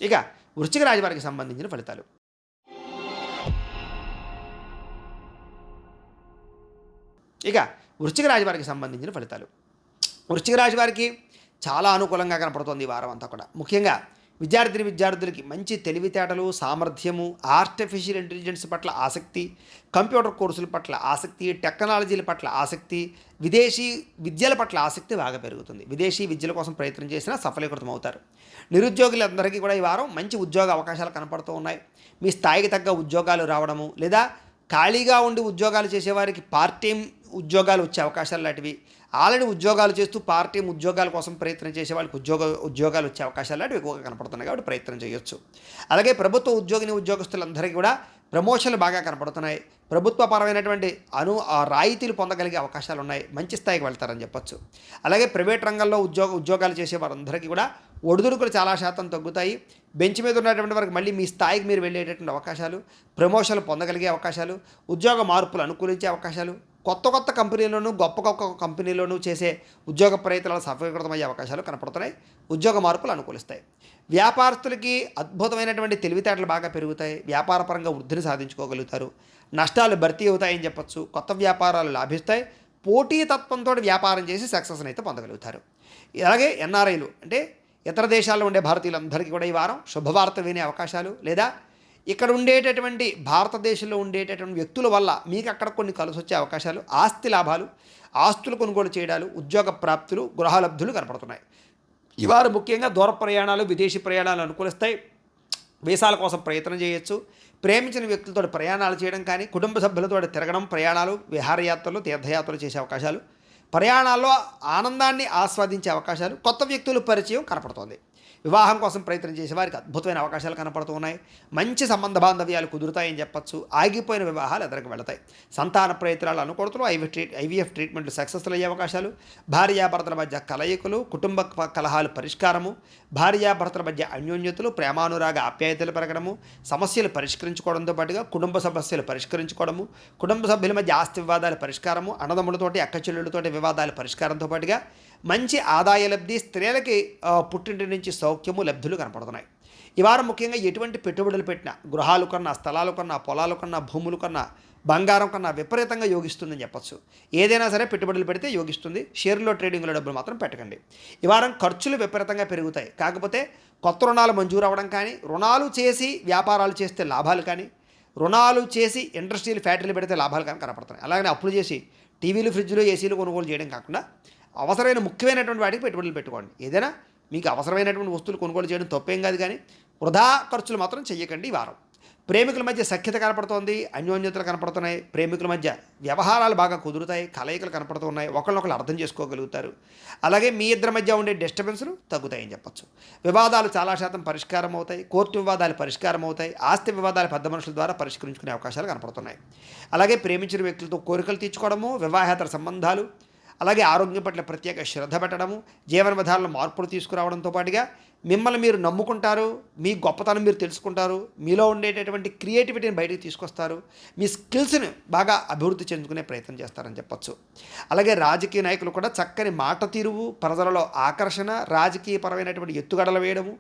ఇక వృశ్చిక రాశి వారికి సంబంధించిన ఫలితాలు. ఇక వృశ్చిక రాశి వారికి సంబంధించిన ఫలితాలు. వృశ్చిక రాశి వారికి చాలా అనుకూలంగా కనపడుతుంది ఈ వారం అంతా కూడా. ముఖ్యంగా విద్యార్థులకి మంచి తెలివితేటలు, సామర్థ్యము, ఆర్టిఫిషియల్ ఇంటెలిజెన్స్ పట్ల ఆసక్తి, కంప్యూటర్ కోర్సుల పట్ల ఆసక్తి, టెక్నాలజీల పట్ల ఆసక్తి, విదేశీ విద్యల పట్ల ఆసక్తి బాగా పెరుగుతుంది. విదేశీ విద్యల కోసం ప్రయత్నం చేసినా సఫలీకృతం అవుతారు. నిరుద్యోగులందరికీ కూడా ఈ వారం మంచి ఉద్యోగ అవకాశాలు కనపడుతూ ఉన్నాయి. మీ స్థాయికి తగ్గ ఉద్యోగాలు రావడము, లేదా ఖాళీగా ఉండి ఉద్యోగాలు చేసేవారికి పార్ట్ టైం ఉద్యోగాలు వచ్చే అవకాశాలు లాంటివి, ఆల్రెడీ ఉద్యోగాలు చేస్తూ పార్ట్ టైం ఉద్యోగాల కోసం ప్రయత్నం చేసే వాళ్ళకి ఉద్యోగాలు వచ్చే అవకాశాలు లాంటివి ఎక్కువగా కనపడుతున్నాయి కాబట్టి ప్రయత్నం చేయొచ్చు. అలాగే ప్రభుత్వ ఉద్యోగస్తులందరికీ కూడా ప్రమోషన్లు బాగా కనపడుతున్నాయి. ప్రభుత్వపరమైనటువంటి రాయితీలు పొందగలిగే అవకాశాలు ఉన్నాయి. మంచి స్థాయికి వెళ్తారని చెప్పొచ్చు. అలాగే ప్రైవేట్ రంగంలో ఉద్యోగాలు చేసే వారందరికీ కూడా ఒడిదుడుకులు చాలా శాతం తగ్గుతాయి. బెంచ్ మీద ఉన్నటువంటి వరకు మళ్ళీ మీ స్థాయికి మీరు వెళ్ళేటటువంటి అవకాశాలు, ప్రమోషన్లు పొందగలిగే అవకాశాలు, ఉద్యోగ మార్పులు అనుకూలించే అవకాశాలు, కొత్త కంపెనీలోనూ గొప్ప కంపెనీలోనూ చేసే ఉద్యోగ ప్రయత్నాలు సఫలీకృతమయ్యే అవకాశాలు కనపడుతున్నాయి. ఉద్యోగ మార్పులు అనుకూలిస్తాయి. వ్యాపారస్తులకి అద్భుతమైనటువంటి తెలివితేటలు బాగా పెరుగుతాయి. వ్యాపారపరంగా వృద్ధిని సాధించుకోగలుగుతారు. నష్టాలు భర్తీ అవుతాయని చెప్పచ్చు. కొత్త వ్యాపారాలు లాభిస్తాయి. పోటీతత్వంతో వ్యాపారం చేసి సక్సెస్ని అయితే పొందగలుగుతారు. అలాగే ఎన్ఆర్ఐలు అంటే ఇతర దేశాల్లో ఉండే భారతీయులందరికీ కూడా ఈ వారం శుభవార్త వినే అవకాశాలు, లేదా ఇక్కడ ఉండేటటువంటి భారతదేశంలో ఉండేటటువంటి వ్యక్తుల వల్ల మీకు అక్కడ కొన్ని కలిసి వచ్చే అవకాశాలు, ఆస్తి లాభాలు, ఆస్తులు కొనుగోలు చేయడాలు, ఉద్యోగ ప్రాప్తులు, గృహలబ్ధులు కనపడుతున్నాయి. ఈ వారం ముఖ్యంగా దూర ప్రయాణాలు, విదేశీ ప్రయాణాలు అనుకూలిస్తాయి. వీసాల కోసం ప్రయత్నం చేయొచ్చు. ప్రేమించిన వ్యక్తులతో ప్రయాణాలు చేయడం కానీ, కుటుంబ సభ్యులతో తిరగడం, ప్రయాణాలు, విహారయాత్రలు, తీర్థయాత్రలు చేసే అవకాశాలు, ప్రయాణాల్లో ఆనందాన్ని ఆస్వాదించే అవకాశాలు, కొత్త వ్యక్తుల పరిచయం కనపడుతోంది. వివాహం కోసం ప్రయత్నం చేసే వారికి అద్భుతమైన అవకాశాలు కనపడుతూ ఉన్నాయి. మంచి సంబంధ బాంధవ్యాలు కుదురుతాయని చెప్పచ్చు. ఆగిపోయిన వివాహాలు ఎదురుకు వెళతాయి. సంతాన ప్రయత్నాలు అనుకూలతలు, ఐవీఎఫ్ ట్రీట్మెంట్లు సక్సెస్ఫుల్ అయ్యే అవకాశాలు, భార్యాభర్తల మధ్య కలయికలు, కుటుంబ కలహాలు పరిష్కారము, భార్యాభర్తల మధ్య అన్యోన్యతలు, ప్రేమానురాగ ఆప్యాయతలు పెరగడము, సమస్యలు పరిష్కరించుకోవడంతో పాటుగా కుటుంబ సమస్యలు పరిష్కరించుకోవడము, కుటుంబ సభ్యుల మధ్య ఆస్తి వివాదాల పరిష్కారము, అన్నదమ్ములతోటి అక్కచెల్లెళ్ళతోటి వివాదాల పరిష్కారంతో పాటుగా మంచి ఆదాయ లబ్ధి, స్త్రీలకి పుట్టింటి నుంచి సౌఖ్యము, లబ్ధులు కనపడుతున్నాయి. ఈ వారం ముఖ్యంగా ఎటువంటి పెట్టుబడులు పెట్టినా, గృహాలు కన్నా, స్థలాలు కన్నా, పొలాలు కన్నా, భూములు కన్నా, బంగారం కన్నా విపరీతంగా యోగిస్తుందని చెప్పచ్చు. ఏదైనా సరే పెట్టుబడులు పెడితే యోగిస్తుంది. షేర్లో ట్రేడింగ్లో డబ్బులు మాత్రం పెట్టకండి. ఈ వారం ఖర్చులు విపరీతంగా పెరుగుతాయి. కాకపోతే కొత్త రుణాలు మంజూరు అవ్వడం కానీ, రుణాలు చేసి వ్యాపారాలు చేస్తే లాభాలు కానీ, రుణాలు చేసి ఇండస్ట్రియల్ ఫ్యాక్టరీలు పెడితే లాభాలు కానీ కనపడుతున్నాయి. అలాగనే అప్పులు చేసి టీవీలు, ఫ్రిడ్జ్లు, ఏసీలు కొనుగోలు చేయడం కాకుండా అవసరమైన ముఖ్యమైనటువంటి వాటికి పెట్టుబడులు పెట్టుకోండి. ఏదైనా మీకు అవసరమైనటువంటి వస్తువులు కొనుగోలు చేయడం తప్పేం కాదు, కానీ వృధా ఖర్చులు మాత్రం చెయ్యకండి. ఈ వారం ప్రేమికుల మధ్య సఖ్యత కనపడుతోంది, అన్యోన్యతలు కనపడుతున్నాయి. ప్రేమికుల మధ్య వ్యవహారాలు బాగా కుదురుతాయి, కలయికలు కనపడుతున్నాయి, ఒకళ్ళొకళ్ళు అర్థం చేసుకోగలుగుతారు. అలాగే మీ ఇద్దరి మధ్య ఉండే డిస్టర్బెన్స్లు తగ్గుతాయని చెప్పచ్చు. వివాదాలు చాలా శాతం పరిష్కారం అవుతాయి. కోర్టు వివాదాలు పరిష్కారం అవుతాయి. ఆస్తి వివాదాలు పెద్ద మనుషుల ద్వారా పరిష్కరించుకునే అవకాశాలు కనపడుతున్నాయి. అలాగే ప్రేమించిన వ్యక్తులతో కోరికలు తీర్చుకోవడము, వివాహేతర సంబంధాలు, అలాగే ఆరోగ్యం పట్ల ప్రత్యేక శ్రద్ధ పెట్టడము, జీవన విధానంలో మార్పులు తీసుకురావడంతో పాటుగా మిమ్మల్ని మీరు నమ్ముకుంటారు, మీ గొప్పతనం మీరు తెలుసుకుంటారు, మీలో ఉండేటటువంటి క్రియేటివిటీని బయటకు తీసుకొస్తారు, మీ స్కిల్స్ని బాగా అభివృద్ధి చెందుకునే ప్రయత్నం చేస్తారని చెప్పచ్చు. అలాగే రాజకీయ నాయకులు కూడా చక్కని మాట తీరువు, ప్రజలలో ఆకర్షణ, రాజకీయపరమైనటువంటి ఎత్తుగడలు వేయడము,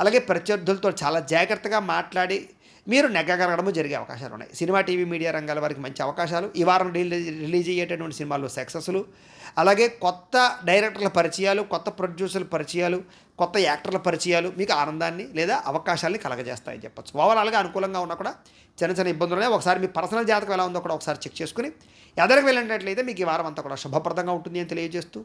అలాగే ప్రత్యర్థులతో చాలా జాగ్రత్తగా మాట్లాడి మీరు నెగ్గగలగడము జరిగే అవకాశాలు ఉన్నాయి. సినిమా, టీవీ, మీడియా రంగాల వారికి మంచి అవకాశాలు. ఈ వారం రిలీజ్ అయ్యేటటువంటి సినిమాల్లో సక్సెస్లు, అలాగే కొత్త డైరెక్టర్ల పరిచయాలు, కొత్త ప్రొడ్యూసర్ల పరిచయాలు, కొత్త యాక్టర్ల పరిచయాలు మీకు ఆనందాన్ని లేదా అవకాశాలని కలగజేస్తాయని చెప్పచ్చు. ఓవరాల్గా అనుకూలంగా ఉన్నా కూడా చిన్న ఇబ్బందులు ఒకసారి మీ పర్సనల్ జాతకం ఎలా ఉందో కూడా ఒకసారి చెక్ చేసుకుని ఎదరికి వెళ్ళినట్లయితే మీకు ఈ వారం అంతా కూడా శుభప్రదంగా ఉంటుంది అని తెలియజేస్తూ